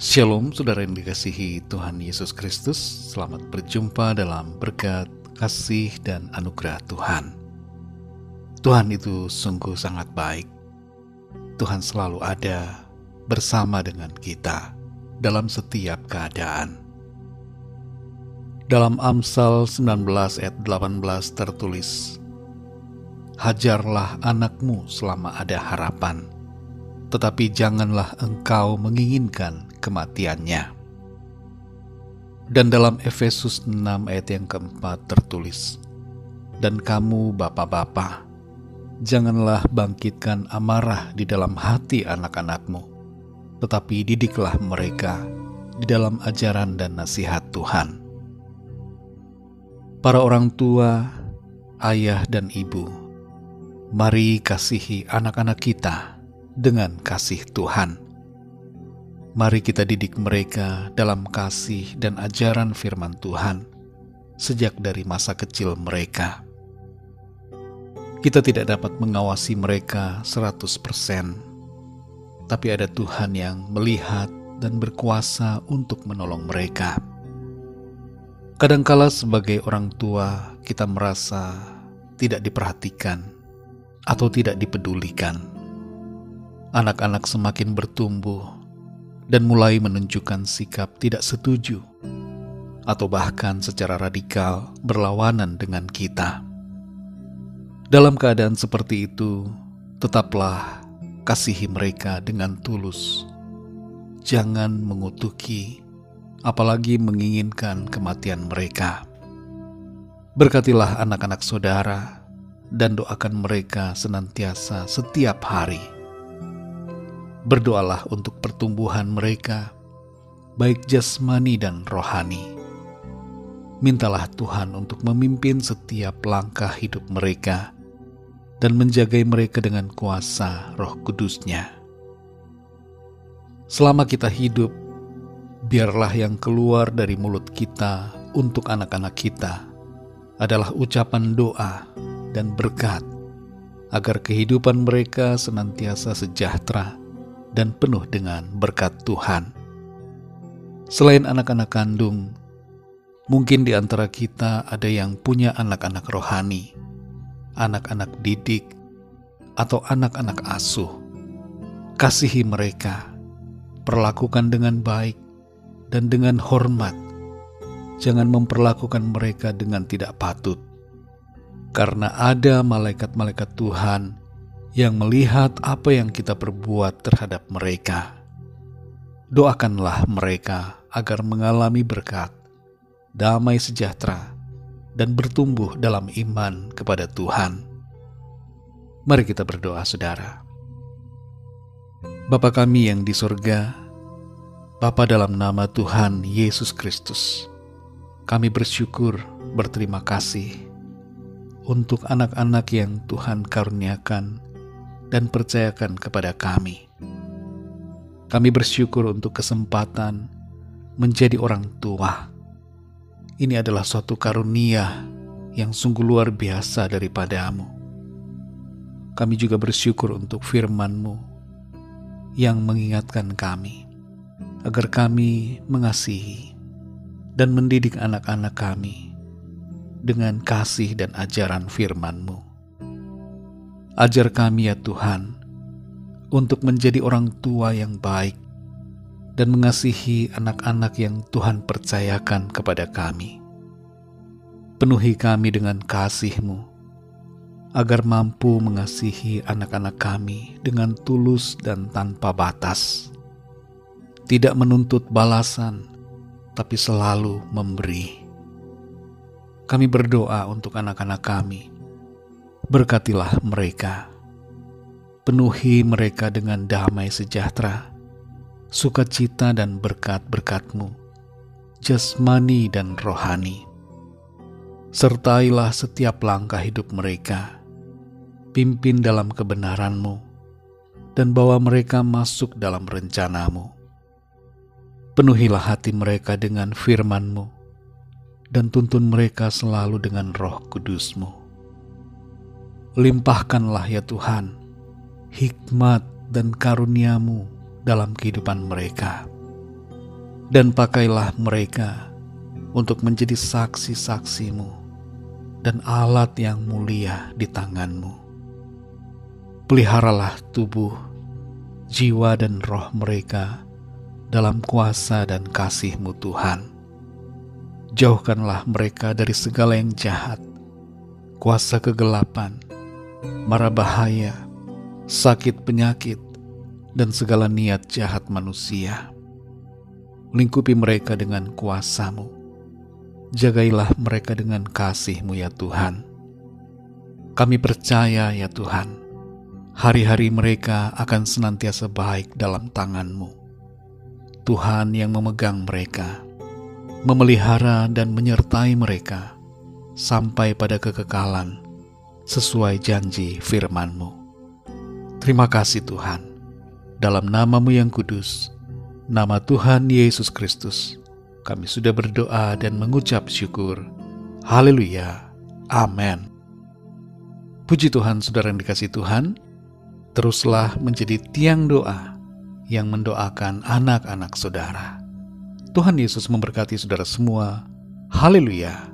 Shalom saudara yang dikasihi Tuhan Yesus Kristus. Selamat berjumpa dalam berkat, kasih, dan anugerah Tuhan. Tuhan itu sungguh sangat baik. Tuhan selalu ada bersama dengan kita dalam setiap keadaan. Dalam Amsal 19 ayat 18 tertulis, "Hajarlah anakmu selama ada harapan, tetapi janganlah engkau menginginkan kematiannya." Dan dalam Efesus 6 ayat yang keempat tertulis, "Dan kamu bapak-bapak, janganlah bangkitkan amarah di dalam hati anak-anakmu, tetapi didiklah mereka di dalam ajaran dan nasihat Tuhan." Para orang tua, ayah dan ibu, mari kasihi anak-anak kita dengan kasih Tuhan. Mari kita didik mereka dalam kasih dan ajaran firman Tuhan sejak dari masa kecil mereka. Kita tidak dapat mengawasi mereka 100%, tapi ada Tuhan yang melihat dan berkuasa untuk menolong mereka. Kadangkala sebagai orang tua kita merasa tidak diperhatikan atau tidak dipedulikan. Anak-anak semakin bertumbuh dan mulai menunjukkan sikap tidak setuju atau bahkan secara radikal berlawanan dengan kita. Dalam keadaan seperti itu, tetaplah kasihi mereka dengan tulus. Jangan mengutuki, apalagi menginginkan kematian mereka. Berkatilah anak-anak saudara dan doakan mereka senantiasa setiap hari. Berdoalah untuk pertumbuhan mereka, baik jasmani dan rohani. Mintalah Tuhan untuk memimpin setiap langkah hidup mereka dan menjagai mereka dengan kuasa Roh Kudus-Nya. Selama kita hidup, biarlah yang keluar dari mulut kita untuk anak-anak kita adalah ucapan doa dan berkat, agar kehidupan mereka senantiasa sejahtera dan penuh dengan berkat Tuhan. Selain anak-anak kandung, mungkin di antara kita ada yang punya anak-anak rohani, anak-anak didik, atau anak-anak asuh. Kasihi mereka, perlakukan dengan baik dan dengan hormat. Jangan memperlakukan mereka dengan tidak patut, karena ada malaikat-malaikat Tuhan yang melihat apa yang kita perbuat terhadap mereka. Doakanlah mereka agar mengalami berkat, damai sejahtera, dan bertumbuh dalam iman kepada Tuhan. Mari kita berdoa, saudara. Bapa kami yang di surga, Bapa, dalam nama Tuhan Yesus Kristus, kami bersyukur, berterima kasih untuk anak-anak yang Tuhan karuniakan dan percayakan kepada kami. Kami bersyukur untuk kesempatan menjadi orang tua. Ini adalah suatu karunia yang sungguh luar biasa daripadamu. Kami juga bersyukur untuk firman-Mu yang mengingatkan kami agar kami mengasihi dan mendidik anak-anak kami dengan kasih dan ajaran firman-Mu. Ajar kami ya Tuhan, untuk menjadi orang tua yang baik dan mengasihi anak-anak yang Tuhan percayakan kepada kami. Penuhi kami dengan kasih-Mu, agar mampu mengasihi anak-anak kami dengan tulus dan tanpa batas. Tidak menuntut balasan, tapi selalu memberi. Kami berdoa untuk anak-anak kami. Berkatilah mereka, penuhi mereka dengan damai sejahtera, sukacita dan berkat-berkat-Mu, jasmani dan rohani. Sertailah setiap langkah hidup mereka, pimpin dalam kebenaran-Mu, dan bawa mereka masuk dalam rencana-Mu. Penuhilah hati mereka dengan firman-Mu, dan tuntun mereka selalu dengan Roh Kudus-Mu. Limpahkanlah ya Tuhan hikmat dan karunia-Mu dalam kehidupan mereka. dan pakailah mereka untuk menjadi saksi-saksi-Mu dan alat yang mulia di tangan-Mu. Peliharalah tubuh, jiwa dan roh mereka dalam kuasa dan kasih-Mu Tuhan. Jauhkanlah mereka dari segala yang jahat, kuasa kegelapan, mara bahaya, sakit penyakit, dan segala niat jahat manusia. Lingkupi mereka dengan kuasa-Mu. Jagailah mereka dengan kasih-Mu ya Tuhan. Kami percaya ya Tuhan, hari-hari mereka akan senantiasa baik dalam tangan-Mu. Tuhan yang memegang mereka, memelihara dan menyertai mereka sampai pada kekekalan sesuai janji firman-Mu. Terima kasih Tuhan. Dalam nama-Mu yang kudus, nama Tuhan Yesus Kristus, kami sudah berdoa dan mengucap syukur. Haleluya. Amin. Puji Tuhan, saudara yang dikasihi Tuhan. Teruslah menjadi tiang doa yang mendoakan anak-anak saudara. Tuhan Yesus memberkati saudara semua. Haleluya.